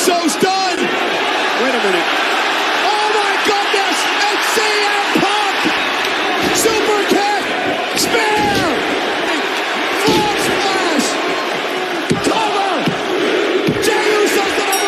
Usos done. Wait a minute. Oh my goodness! It's CM Punk! Super kick! Spear! Frog splash! Cover! Jey Uso's the #1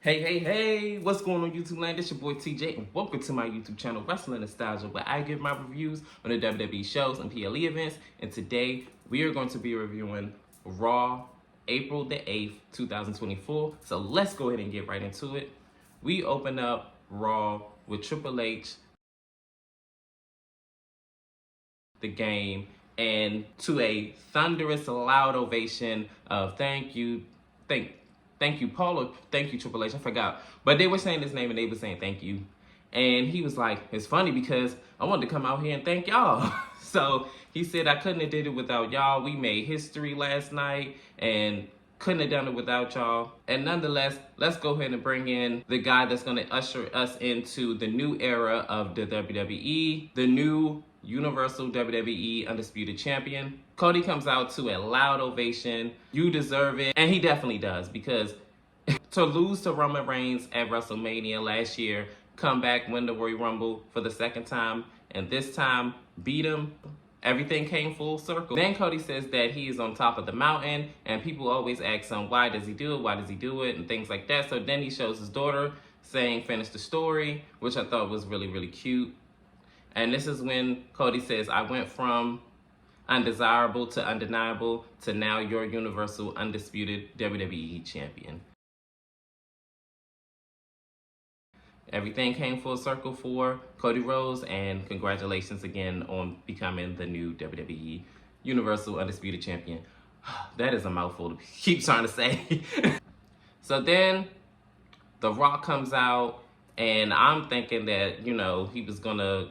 Hey, what's going on YouTube land? It's your boy TJ and welcome to my YouTube channel, Wrestling Nostalgia, where I give my reviews on the WWE shows and PLE events. And today, we are going to be reviewing Raw, April the 8th, 2024. So let's go ahead and get right into it. We open up Raw with Triple H, the game, and to a thunderous, loud ovation of thank you, Paul, thank you, Triple H. I forgot. But they were saying his name and they were saying thank you. And he was like, it's funny because I wanted to come out here and thank y'all. So he said, I couldn't have did it without y'all. We made history last night and couldn't have done it without y'all. And nonetheless, let's go ahead and bring in the guy that's going to usher us into the new era of the WWE, the new Universal WWE Undisputed Champion. Cody comes out to a loud ovation. You deserve it. And he definitely does, because to lose to Roman Reigns at WrestleMania last year, come back, win the Royal Rumble for the second time, and this time beat him, everything came full circle. Then Cody says that he is on top of the mountain, and people always ask him, why does he do it? Why does he do it? And things like that. So then he shows his daughter saying, finish the story, which I thought was really, really cute. And this is when Cody says, I went from undesirable to undeniable to now your Universal Undisputed WWE Champion. Everything came full circle for Cody Rhodes, and congratulations again on becoming the new WWE Universal Undisputed Champion. That is a mouthful to keep trying to say. So then The Rock comes out, and I'm thinking that, he was gonna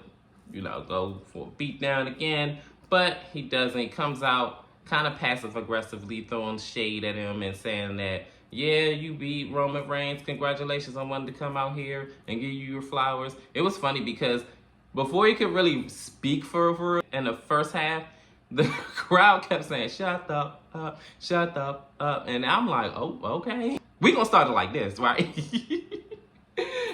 go for a beatdown again, but he doesn't. He comes out kind of passive-aggressively throwing shade at him and saying that, yeah, you beat Roman Reigns. Congratulations, I wanted to come out here and give you your flowers. It was funny because before he could really speak for in the first half, the crowd kept saying, shut up, shut up. And I'm like, oh, okay. We gonna start it like this, right?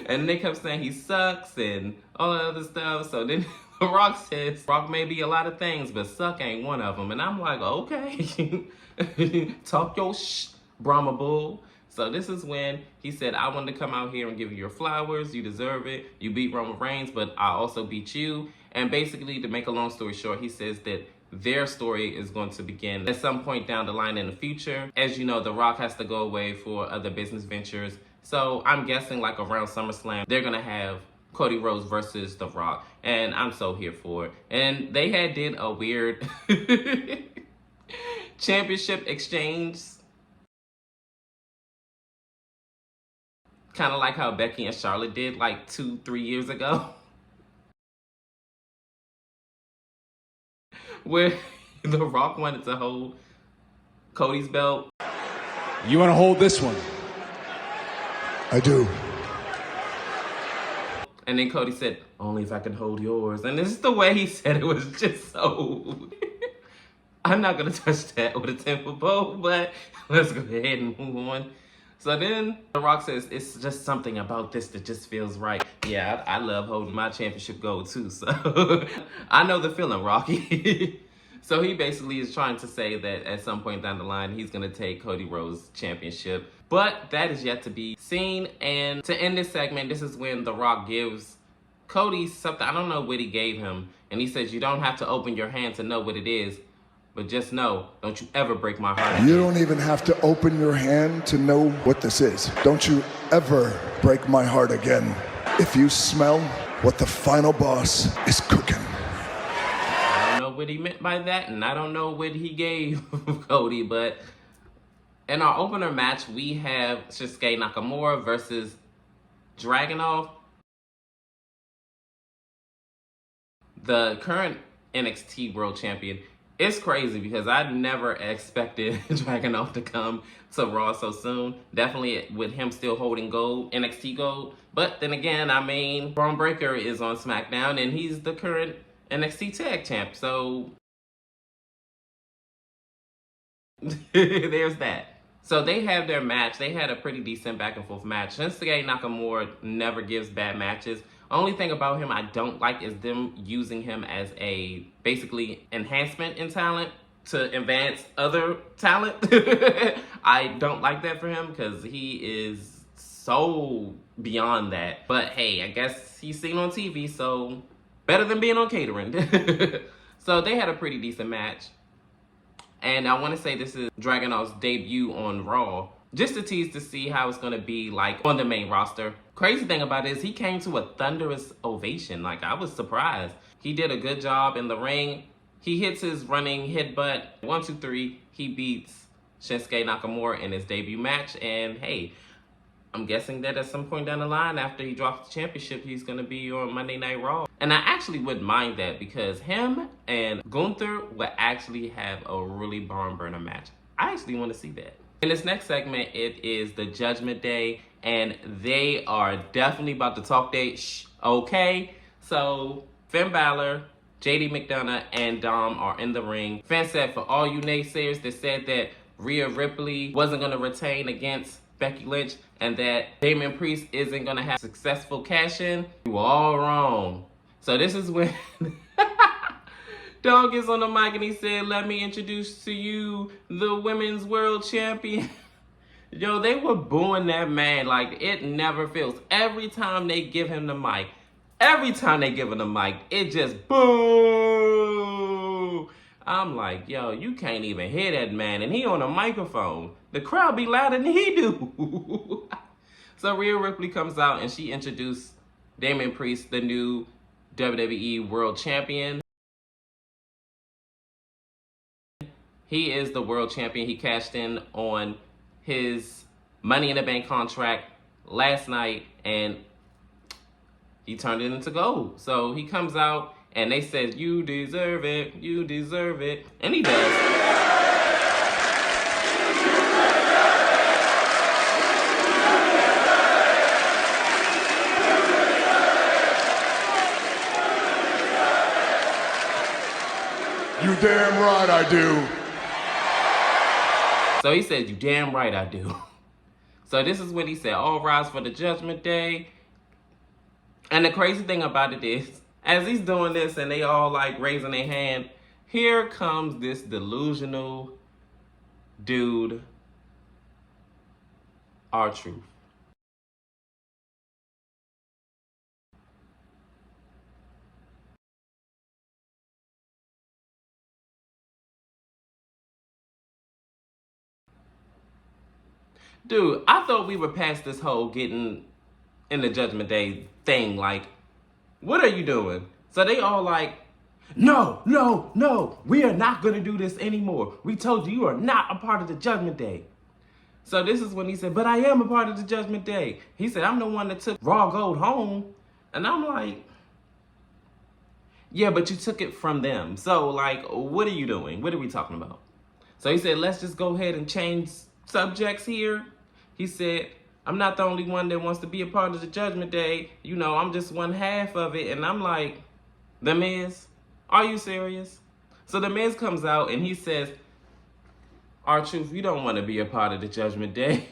And they kept saying he sucks and all that other stuff. So then The Rock says, Rock may be a lot of things, but suck ain't one of them. And I'm like, okay. Talk your Brahma Bull. So this is when he said, I wanted to come out here and give you your flowers. You deserve it. You beat Roman Reigns, but I also beat you. And basically, to make a long story short, he says that their story is going to begin at some point down the line in the future. As you know, The Rock has to go away for other business ventures. So I'm guessing like around SummerSlam, they're going to have Cody Rhodes versus The Rock. And I'm so here for it. And they did a weird championship exchange. Kind of like how Becky and Charlotte did like 2-3 years ago. Where The Rock wanted to hold Cody's belt. You want to hold this one? I do. And then Cody said, only if I can hold yours. And this is the way he said it was just so... I'm not going to touch that with a 10-foot pole, but let's go ahead and move on. So then The Rock says, it's just something about this that just feels right. Yeah, I love holding my championship gold too, so I know the feeling, Rocky. So he basically is trying to say that at some point down the line, he's going to take Cody Rhodes' championship. But that is yet to be seen. And to end this segment, this is when The Rock gives Cody something. I don't know what he gave him. And he says, you don't have to open your hand to know what it is. But just know, don't you ever break my heart. You don't even have to open your hand to know what this is. Don't you ever break my heart again. If you smell what the final boss is cooking. I don't know what he meant by that, and I don't know what he gave Cody, but in our opener match, we have Shinsuke Nakamura versus Dragunov. The current NXT World Champion It's crazy because I never expected Dragunov to come to Raw so soon. Definitely with him still holding gold, NXT gold. But then again, I mean, Braun Breaker is on SmackDown and he's the current NXT Tag Champ. So there's that. So they have their match. They had a pretty decent back and forth match. Shinsuke Nakamura never gives bad matches. Only thing about him I don't like is them using him as a basically enhancement in talent to advance other talent. I don't like that for him because he is so beyond that. But hey, I guess he's seen on TV, so better than being on catering. So they had a pretty decent match. And I want to say this is Dragunov's debut on Raw. Just to tease to see how it's going to be like on the main roster. Crazy thing about it is he came to a thunderous ovation. Like, I was surprised. He did a good job in the ring. He hits his running headbutt. 1, 2, 3. He beats Shinsuke Nakamura in his debut match. And hey, I'm guessing that at some point down the line after he drops the championship, he's going to be on Monday Night Raw. And I actually wouldn't mind that because him and Gunther would actually have a really barn burner match. I actually want to see that. In this next segment, it is the Judgment Day, and they are definitely about to talk okay? So, Finn Balor, JD McDonough, and Dom are in the ring. Finn said for all you naysayers that said that Rhea Ripley wasn't going to retain against Becky Lynch and that Damian Priest isn't going to have successful cash-in, you were all wrong. So this is when Dom gets on the mic and he said, let me introduce to you the Women's World Champion. Yo, they were booing that man like it never fails. Every time they give him the mic, it just boo. I'm like, yo, you can't even hear that man. And he on a microphone. The crowd be louder than he do. So Rhea Ripley comes out and she introduced Damian Priest, the new WWE World Champion. He is the World Champion. He cashed in on his Money in the Bank contract last night and he turned it into gold. So he comes out and they said, you deserve it, you deserve it. And he does. You damn right I do. So he said, you damn right I do. So this is when he said, all rise for the Judgment Day. And the crazy thing about it is, as he's doing this and they all like raising their hand, here comes this delusional dude, R-Truth. Dude, I thought we were past this whole getting in the Judgment Day thing. Like, what are you doing? So they all like, no, no, no, we are not going to do this anymore. We told you are not a part of the Judgment Day. So this is when he said, but I am a part of the Judgment Day. He said, I'm the one that took Raw Gold home. And I'm like, yeah, but you took it from them. So, like, what are you doing? What are we talking about? So he said, let's just go ahead and change subjects here. He said, I'm not the only one that wants to be a part of the Judgment Day. You know, I'm just one half of it. And I'm like, The Miz, are you serious? So The Miz comes out and he says, R-Truth, you don't want to be a part of the Judgment Day.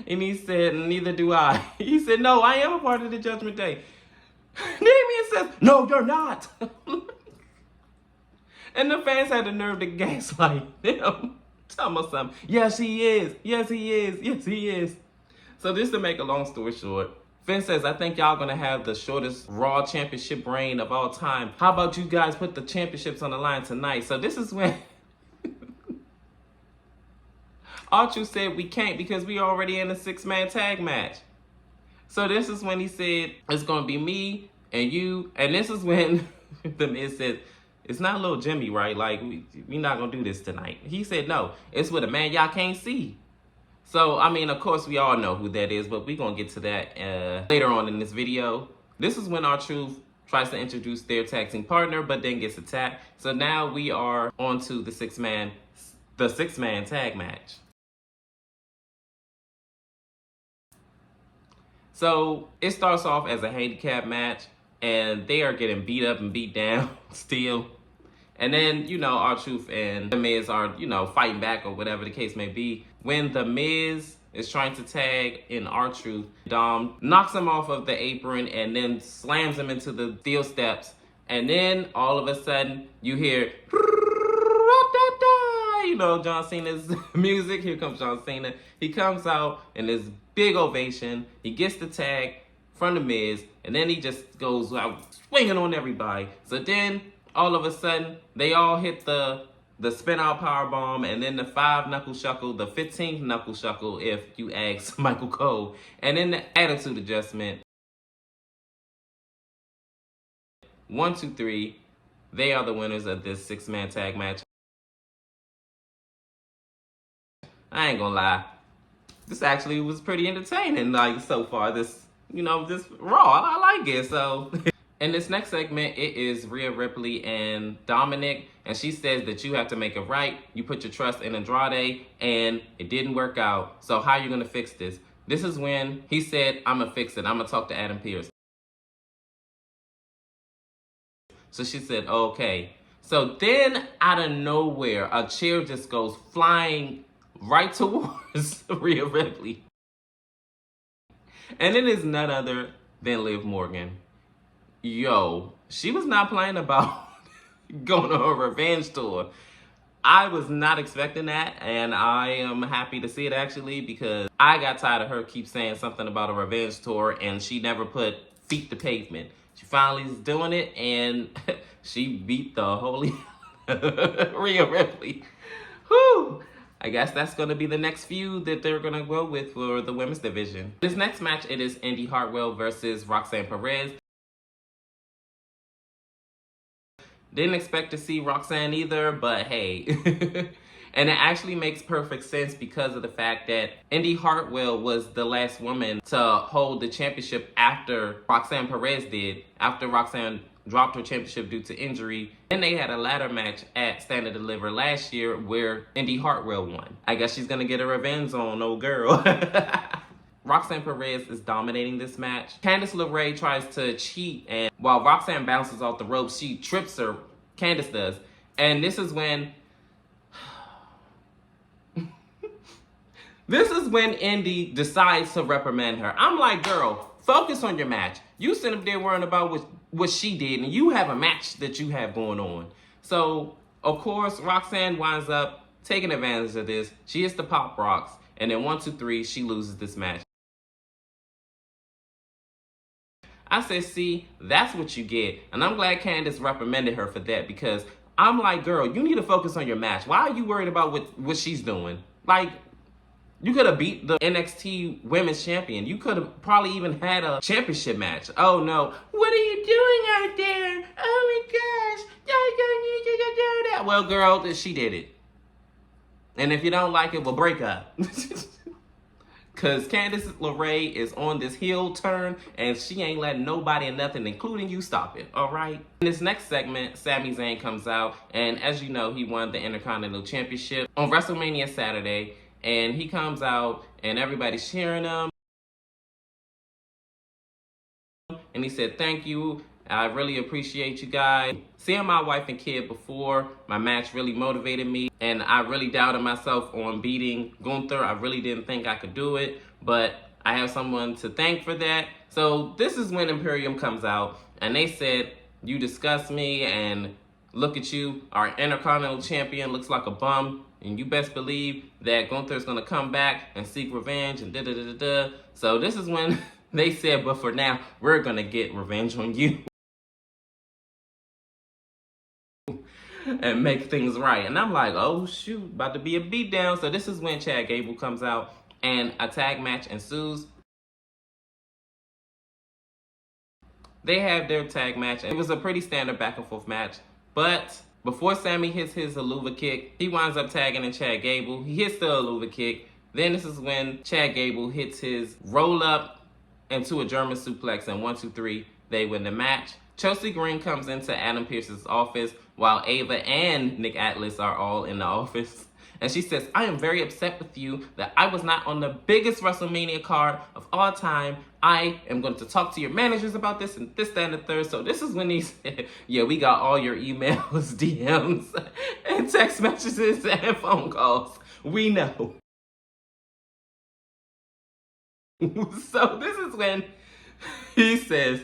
And he said, neither do I. He said, no, I am a part of the Judgment Day. Damian says, no, you're not. And the fans had the nerve to gaslight him. Tell me something. Yes, he is. Yes, he is. Yes, he is. So just to make a long story short, Finn says, I think y'all gonna have the shortest Raw championship reign of all time. How about you guys put the championships on the line tonight? So this is when R-Truth said we can't because we already in a 6-man tag match. So this is when he said, it's gonna be me and you. And this is when The Miz said, it's not little Jimmy, right? Like, we not gonna do this tonight. He said, no, it's with a man y'all can't see. So, I mean, of course, we all know who that is, but we're gonna get to that later on in this video. This is when R-Truth tries to introduce their tag team partner, but then gets attacked. So now we are on to the six-man tag match. So it starts off as a handicap match, and they are getting beat up and beat down still. And then, R-Truth and The Miz are, fighting back or whatever the case may be. When The Miz is trying to tag in R-Truth, Dom knocks him off of the apron and then slams him into the steel steps. And then all of a sudden you hear, John Cena's music. Here comes John Cena. He comes out in this big ovation. He gets the tag from The Miz, and then he just goes out swinging on everybody. So then all of a sudden they all hit the spin out power bomb, and then the 5 knuckle shuckle, the 15th knuckle shuckle if you ask Michael Cole, and then the attitude adjustment. 1, 2, 3. They are the winners of this 6-man tag match. I ain't gonna lie, this actually was pretty entertaining, so far. This Raw, I like it. So in this next segment, it is Rhea Ripley and Dominic, and she says that you have to make it right. You put your trust in Andrade, and it didn't work out. So how are you gonna fix this? This is when he said, I'm gonna fix it. I'm gonna talk to Adam Pearce. So she said, okay. So then out of nowhere, a chair just goes flying right towards Rhea Ripley. And it is none other than Liv Morgan. Yo, she was not playing about going on a revenge tour. I was not expecting that, and I am happy to see it actually, because I got tired of her keep saying something about a revenge tour and she never put feet to pavement. She finally is doing it, and she beat the holy Rhea Ripley. Whew! I guess that's going to be the next feud that they're going to go with for the women's division. This next match, it is Indy Hartwell versus Roxanne Perez. Didn't expect to see Roxanne either, but hey. And it actually makes perfect sense because of the fact that Indy Hartwell was the last woman to hold the championship after Roxanne Perez did, after Roxanne dropped her championship due to injury. Then they had a ladder match at Stand and Deliver last year where Indy Hartwell won. I guess she's gonna get a revenge on old girl. Roxanne Perez is dominating this match. Candice LeRae tries to cheat, and while Roxanne bounces off the ropes, she trips her. Candice does. And this is when Indy decides to reprimand her. I'm like, girl, focus on your match. You sit up there worrying about what she did, and you have a match that you have going on. So, of course, Roxanne winds up taking advantage of this. She hits the pop rocks, and then 1, 2, 3, she loses this match. I said, see, that's what you get. And I'm glad Candice reprimanded her for that, because I'm like, girl, you need to focus on your match. Why are you worried about what she's doing? Like, you could have beat the NXT Women's Champion. You could have probably even had a championship match. Oh, no. What are you doing out there? Oh, my gosh. I don't need you to do that. Well, girl, she did it. And if you don't like it, well, break up. Because Candice LeRae is on this heel turn, and she ain't letting nobody and nothing, including you, stop it, all right? In this next segment, Sami Zayn comes out, and as you know, he won the Intercontinental Championship on WrestleMania Saturday. And he comes out, and everybody's cheering him. And he said, thank you. I really appreciate you guys. Seeing my wife and kid before my match really motivated me. And I really doubted myself on beating Gunther. I really didn't think I could do it. But I have someone to thank for that. So this is when Imperium comes out. And they said, you disgust me. And look at you. Our Intercontinental Champion looks like a bum. And you best believe that Gunther's going to come back and seek revenge and da-da-da-da-da. So this is when they said, but for now, we're going to get revenge on you. And make things right. And I'm like, oh, shoot, about to be a beatdown. So this is when Chad Gable comes out and a tag match ensues. They have their tag match. It was a pretty standard back and forth match. But before Sammy hits his Aluva kick, he winds up tagging in Chad Gable. He hits the Aluva kick. Then this is when Chad Gable hits his roll up into a German suplex, and 1, 2, 3, they win the match. Chelsea Green comes into Adam Pearce's office while Ava and Nick Atlas are all in the office. And she says, I am very upset with you that I was not on the biggest WrestleMania card of all time. I am going to talk to your managers about this and this, that, and the third. So this is when he said, yeah, we got all your emails, DMs, and text messages and phone calls. We know. So this is when he says,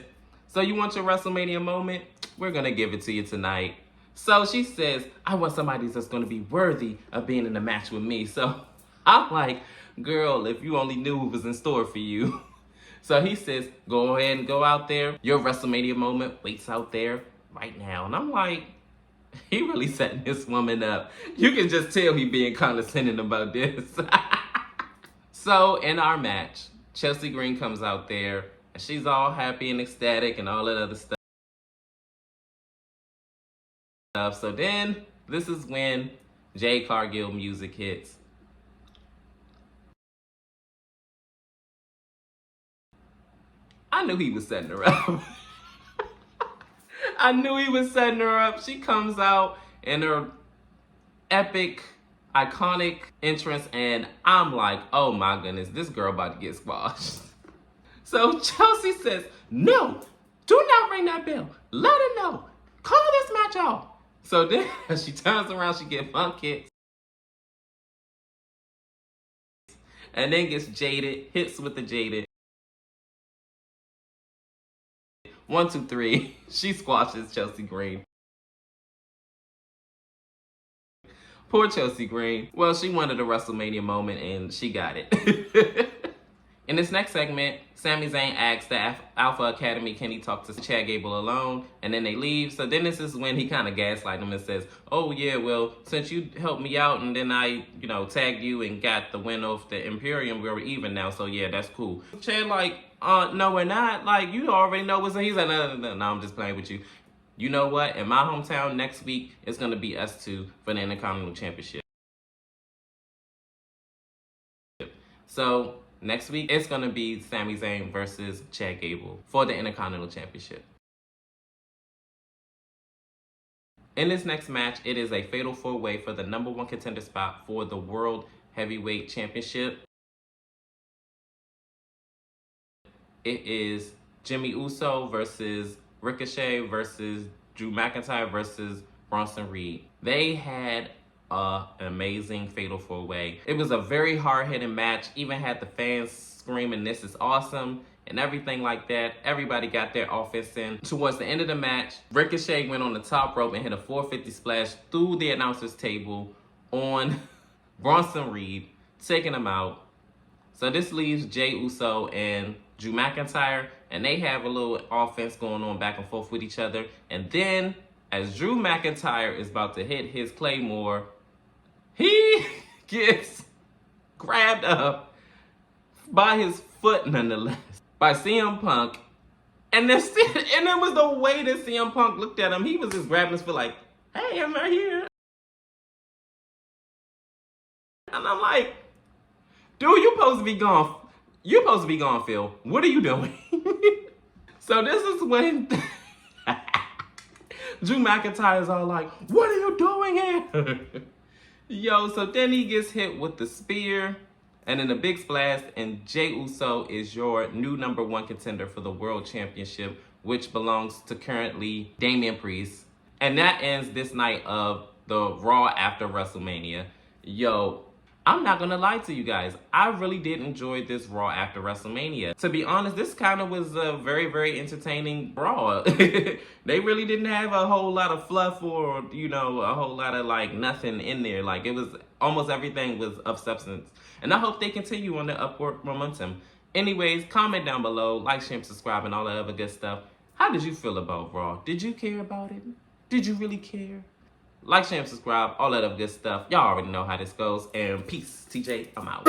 so you want your WrestleMania moment? We're going to give it to you tonight. So she says, I want somebody that's going to be worthy of being in a match with me. So I'm like, girl, if you only knew what was in store for you. So he says, go ahead and go out there. Your WrestleMania moment waits out there right now. And I'm like, he really setting this woman up. You can just tell he being condescending about this. So in our match, Chelsea Green comes out there and she's all happy and ecstatic and all that other stuff. So then, this is when Jay Cargill music hits. I knew he was setting her up. I knew he was setting her up. She comes out in her epic, iconic entrance, and I'm like, oh my goodness, this girl about to get squashed. So Chelsea says, no, do not ring that bell. Let her know. Call this match off. So then she turns around, she gets funk kicks. And then gets jaded, hits with the jaded. 1, 2, 3. She squashes Chelsea Green. Poor Chelsea Green. Well, she wanted a WrestleMania moment and she got it. In this next segment, Sami Zayn asks the Alpha Academy, can he talk to Chad Gable alone? And then they leave. So then this is when he kind of gaslights them and says, oh yeah, well, since you helped me out and then I, tagged you and got the win off the Imperium, we're even now. So yeah, that's cool. Chad like, no, we're not. Like, you already know what's in. He's like, no, I'm just playing with you. You know what? In my hometown next week, it's going to be us two for the Intercontinental Championship. So next week, it's going to be Sami Zayn versus Chad Gable for the Intercontinental Championship. In this next match, it is a fatal 4-way for the #1 contender spot for the World Heavyweight Championship. It is Jimmy Uso versus Ricochet versus Drew McIntyre versus Bronson Reed. They had an amazing fatal 4-way. It was a very hard-hitting match. Even had the fans screaming, this is awesome, and everything like that. Everybody got their offense in. Towards the end of the match, Ricochet went on the top rope and hit a 450 splash through the announcer's table on Bronson Reed, taking him out. So this leaves Jey Uso and Drew McIntyre, and they have a little offense going on back and forth with each other. And then, as Drew McIntyre is about to hit his Claymore, he gets grabbed up by his foot, nonetheless, by CM Punk. And then it was the way that CM Punk looked at him. He was just grabbing his foot like, hey, I'm right here. And I'm like, dude, you're supposed to be gone. You're supposed to be gone, Phil. What are you doing? So this is when Drew McIntyre is all like, what are you doing here? Yo, so then he gets hit with the spear and then a big splash, and Jey Uso is your new #1 contender for the World Championship, which belongs to currently Damian Priest. And that ends this night of the Raw after WrestleMania. Yo, I'm not going to lie to you guys. I really did enjoy this Raw after WrestleMania. To be honest, this kind of was a very, very entertaining Raw. They really didn't have a whole lot of fluff or, a whole lot of like nothing in there. Like it was almost everything was of substance. And I hope they continue on the upward momentum. Anyways, comment down below, like, share, and subscribe, and all that other good stuff. How did you feel about Raw? Did you care about it? Did you really care? Like, share, and subscribe, all that other good stuff. Y'all already know how this goes. And peace. TJ, I'm out.